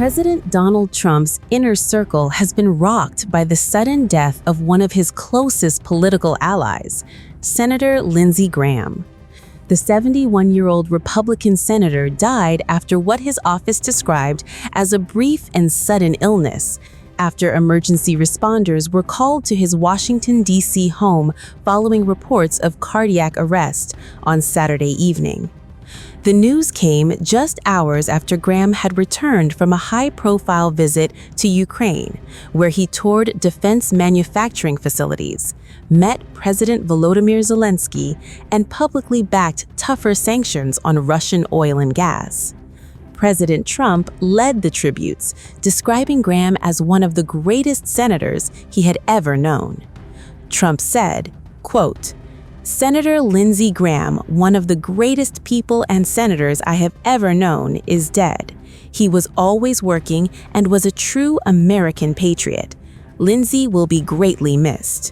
President Donald Trump's inner circle has been rocked by the sudden death of one of his closest political allies, Senator Lindsey Graham. The 71-year-old Republican senator died after what his office described as a brief and sudden illness, after emergency responders were called to his Washington, D.C. home following reports of cardiac arrest on Saturday evening. The news came just hours after Graham had returned from a high-profile visit to Ukraine, where he toured defense manufacturing facilities, met President Volodymyr Zelensky, and publicly backed tougher sanctions on Russian oil and gas. President Trump led the tributes, describing Graham as one of the greatest senators he had ever known. Trump said, quote, "Senator Lindsey Graham, one of the greatest people and senators I have ever known, is dead. He was always working and was a true American patriot. Lindsey will be greatly missed."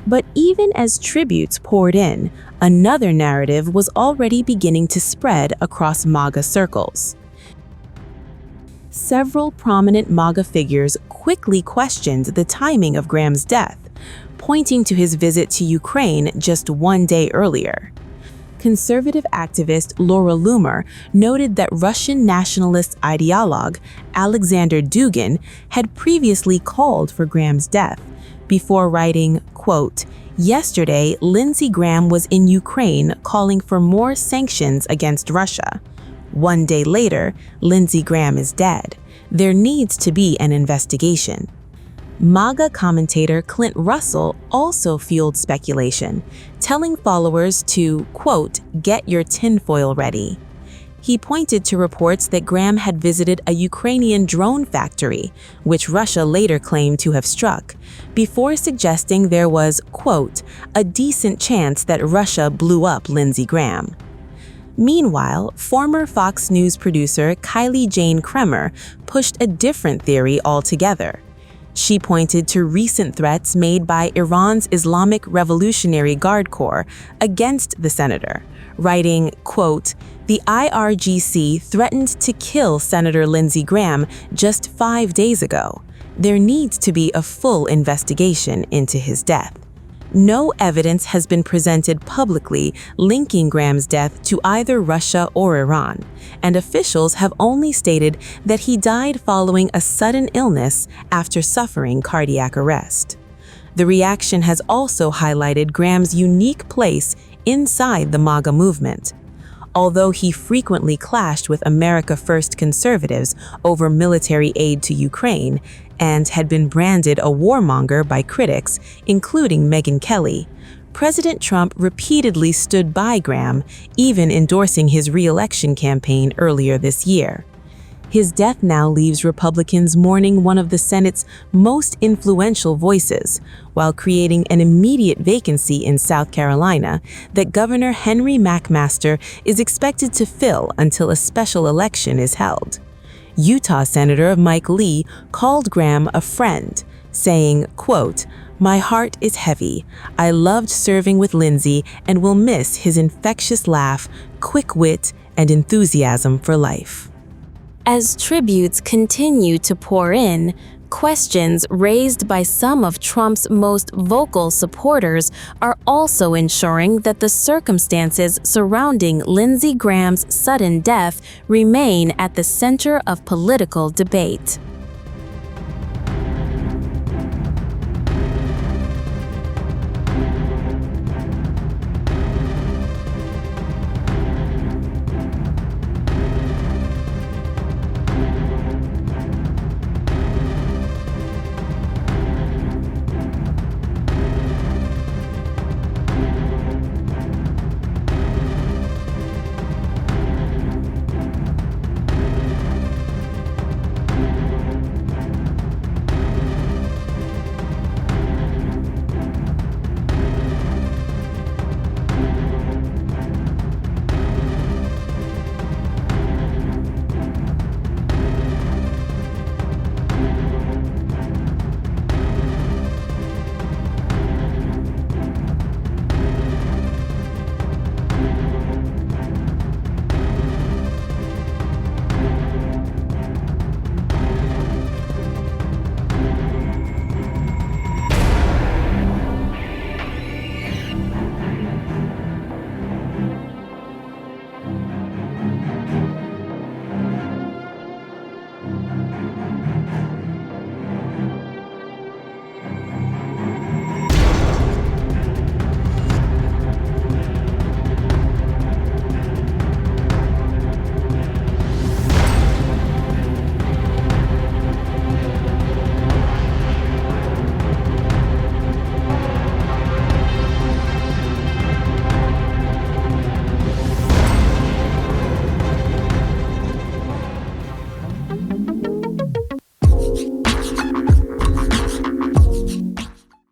But even as tributes poured in, another narrative was already beginning to spread across MAGA circles. Several prominent MAGA figures quickly questioned the timing of Graham's death, pointing to his visit to Ukraine just one day earlier. Conservative activist Laura Loomer noted that Russian nationalist ideologue Alexander Dugin had previously called for Graham's death, before writing, quote, "Yesterday, Lindsey Graham was in Ukraine calling for more sanctions against Russia. One day later, Lindsey Graham is dead. There needs to be an investigation." MAGA commentator Clint Russell also fueled speculation, telling followers to, quote, "get your tinfoil ready." He pointed to reports that Graham had visited a Ukrainian drone factory, which Russia later claimed to have struck, before suggesting there was, quote, "a decent chance that Russia blew up Lindsey Graham." Meanwhile, former Fox News producer Kylie Jane Kremer pushed a different theory altogether. She pointed to recent threats made by Iran's Islamic Revolutionary Guard Corps against the senator, writing, quote, "The IRGC threatened to kill Senator Lindsey Graham just 5 days ago. There needs to be a full investigation into his death." No evidence has been presented publicly linking Graham's death to either Russia or Iran, and officials have only stated that he died following a sudden illness after suffering cardiac arrest. The reaction has also highlighted Graham's unique place inside the MAGA movement. Although he frequently clashed with America First conservatives over military aid to Ukraine and had been branded a warmonger by critics, including Megyn Kelly, President Trump repeatedly stood by Graham, even endorsing his re-election campaign earlier this year. His death now leaves Republicans mourning one of the Senate's most influential voices, while creating an immediate vacancy in South Carolina that Governor Henry McMaster is expected to fill until a special election is held. Utah Senator Mike Lee called Graham a friend, saying, quote, "My heart is heavy. I loved serving with Lindsey and will miss his infectious laugh, quick wit, and enthusiasm for life." As tributes continue to pour in, questions raised by some of Trump's most vocal supporters are also ensuring that the circumstances surrounding Lindsey Graham's sudden death remain at the center of political debate.